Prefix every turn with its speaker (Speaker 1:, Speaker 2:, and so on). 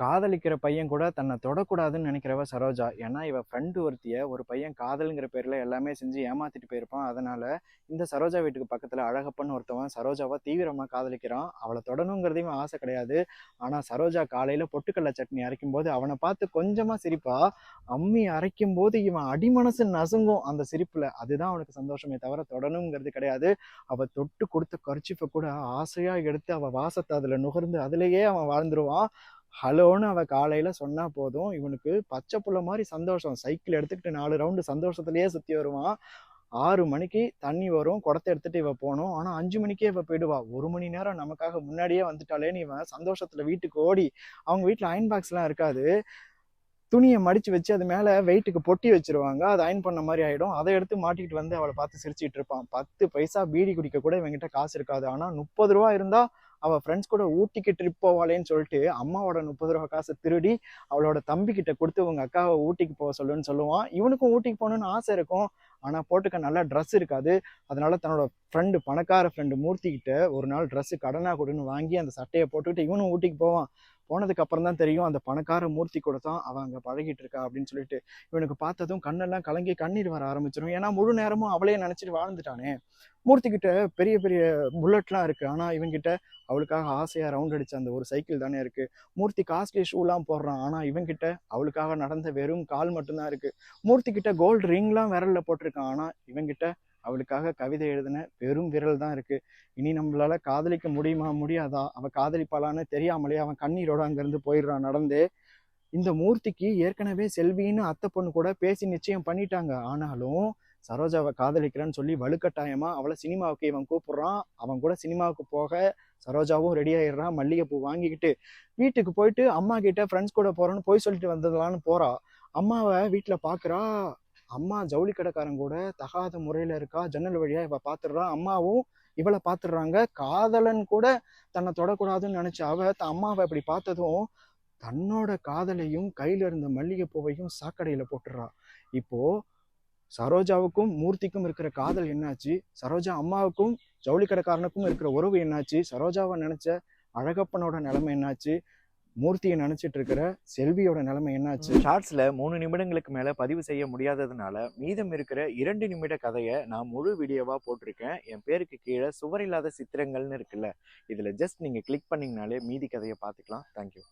Speaker 1: காதலிக்கிற பையன் கூட தன்னை தொடக்கூடாதுன்னு நினைக்கிறவ சரோஜா. ஏன்னா இவ ஃப்ரெண்டு ஒருத்திய ஒரு பையன் காதலுங்கிற பேர்ல எல்லாமே செஞ்சு ஏமாத்திட்டு போயிருப்பான். அதனால இந்த சரோஜா வீட்டுக்கு பக்கத்துல அழகப்பன்னு ஒருத்தவன் சரோஜாவை தீவிரமா காதலிக்கிறான். அவளை தொடணுங்கிறது இவன் ஆசை கிடையாது. ஆனா சரோஜா காலையில பொட்டுக்கடலை சட்னி அரைக்கும் போது அவனை பார்த்து கொஞ்சமா சிரிப்பா. அம்மி அரைக்கும் போது இவன் அடிமனசு நசுங்கும் அந்த சிரிப்புல. அதுதான் அவனுக்கு சந்தோஷமே தவிர தொடணுங்கிறது கிடையாது. அவ தொட்டு கொடுத்த கர்ச்சிப்பை கூட ஆசையா எடுத்து அவ வாசத்தை அதுல நுகர்ந்து அதுலயே அவன் வாழ்ந்துருவான். ஹலோன்னு அவ காலையில சொன்னா போதும், இவனுக்கு பச்சை புள்ள மாதிரி சந்தோஷம். சைக்கிள் எடுத்துக்கிட்டு 4 ரவுண்டு சந்தோஷத்திலேயே சுத்தி வருவான். 6 மணிக்கு தண்ணி வரும், குடத்தை எடுத்துட்டு இவ போகணும். ஆனா 5 மணிக்கே இவ போயிடுவா. 1 மணி நேரம் நமக்காக முன்னாடியே வந்துட்டாலேன்னு இவன் சந்தோஷத்துல வீட்டுக்கு ஓடி, அவங்க வீட்டுல அயன் பாக்ஸ் எல்லாம் இருக்காது, துணியை மடிச்சு வச்சு அது மேல வெயிட்டுக்கு பொட்டி வச்சிருவாங்க. அது அயன் பண்ண மாதிரி ஆயிடும். அதை எடுத்து மாட்டிக்கிட்டு வந்து அவளை பார்த்து சிரிச்சிட்டு இருப்பான். 10 பைசா பீடி குடிக்க கூட இவங்கிட்ட காசு இருக்காது. ஆனா 30 ரூபா இருந்தா அவ ஃப்ரெண்ட்ஸ் கூட ஊட்டிக்கு ட்ரிப் போவாளேன்னு சொல்லிட்டு அம்மாவோட 30 ரூபா காசை திருடி அவளோட தம்பி கிட்ட கொடுத்து உங்க அக்காவை ஊட்டிக்கு போக சொல்லுன்னு சொல்லுவான். இவனுக்கும் ஊட்டிக்கு போகணும்னு ஆசை இருக்கும். ஆனா போட்டுக்க நல்ல ட்ரெஸ் இருக்காது. அதனால தன்னோட ஃப்ரெண்டு, பணக்கார ஃப்ரெண்டு மூர்த்தி கிட்ட ஒரு நாள் ட்ரெஸ் கடனா கொடுன்னு வாங்கி அந்த சட்டையை போட்டுக்கிட்டு இவனும் ஊட்டிக்கு போவான். போனதுக்கு அப்புறம் தான் தெரியும் அந்த பணக்கார மூர்த்தி கூட தான் அவன் அங்க பழகிட்டு இருக்கா அப்படின்னு சொல்லிட்டு. இவனுக்கு பார்த்ததும் கண்ணெல்லாம் கலங்கி கண்ணீர் வர ஆரம்பிச்சிடும். ஏன்னா முழு நேரமும் அவளையே நினைச்சிட்டு வாழ்ந்துட்டானே. மூர்த்தி கிட்ட பெரிய பெரிய புல்லட்லாம் இருக்கு. ஆனா இவங்கிட்ட அவளுக்காக ஆசையா ரவுண்ட் அடிச்ச அந்த ஒரு சைக்கிள் தானே இருக்கு. மூர்த்தி காஸ்ட்லி ஷூலாம் போடுறான். ஆனா இவங்கிட்ட அவளுக்காக நடந்த வெறும் கால் மட்டும்தான் இருக்கு. மூர்த்தி கிட்ட கோல்டு ரிங்லாம் விரல்ல போட்டிருக்கான். ஆனா இவங்கிட்ட அவளுக்காக கவிதை எழுதின பெரும் விரல் தான் இருக்கு. இனி நம்மளால காதலிக்க முடியுமா முடியாதா, அவ காதலிப்பாளான்னு தெரியாமலே அவன் கண்ணீரோட அங்கிருந்து போயிடுறான் நடந்தே. இந்த மூர்த்திக்கு ஏற்கனவே செல்வின்னு அத்தை பொண்ணு கூட பேசி நிச்சயம் பண்ணிட்டாங்க. ஆனாலும் சரோஜாவை காதலிக்கிறேன்னு சொல்லி வலுக்கட்டாயமா அவளை சினிமாவுக்கு இவன் கூப்பிடுறான். அவன் கூட சினிமாவுக்கு போக சரோஜாவும் ரெடி ஆயிடுறான். மல்லிகைப்பூ வாங்கிக்கிட்டு வீட்டுக்கு போயிட்டு அம்மா கிட்ட ஃப்ரெண்ட்ஸ் கூட போறோன்னு போய் சொல்லிட்டு வந்ததுலான்னு போறா. அம்மாவை வீட்டுல பாக்குறா. அம்மா ஜவுளி கடைக்காரன் கூட தகாத முறையில இருக்கா. ஜன்னல் வழியா இவ பாத்துடுறா. அம்மாவும் இவளை பாத்துடுறாங்க. காதலன் கூட தன்னை தொடக்கூடாதுன்னு நினைச்ச அவ அம்மாவை இப்படி பார்த்ததும் தன்னோட காதலையும் கையில இருந்த மல்லிகைப்பூவையும் சாக்கடையில போட்டுடுறா. இப்போ சரோஜாவுக்கும் மூர்த்திக்கும் இருக்கிற காதல் என்னாச்சு, சரோஜா அம்மாவுக்கும் ஜவுளி கடைக்காரனுக்கும் இருக்கிற உறவு என்னாச்சு, சரோஜாவை நினைச்ச அழகப்பனோட நிலைமை என்னாச்சு, மூர்த்தியை நினைச்சிட்டு இருக்கிற செல்வியோட நிலைமை என்னாச்சு. ஷார்ட்ஸ்ல 3 நிமிடங்களுக்கு மேல பதிவு செய்ய முடியாததுனால மீதம் இருக்கிற 2 நிமிட கதையை நான் முழு வீடியோவா போட்டிருக்கேன். என் பேருக்கு கீழே சுவர் இல்லாத சித்திரங்கள்னு இருக்குல்ல, இதுல ஜஸ்ட் நீங்க கிளிக் பண்ணீங்கனாலே மீதி கதையை பார்த்துக்கலாம். தேங்க்யூ.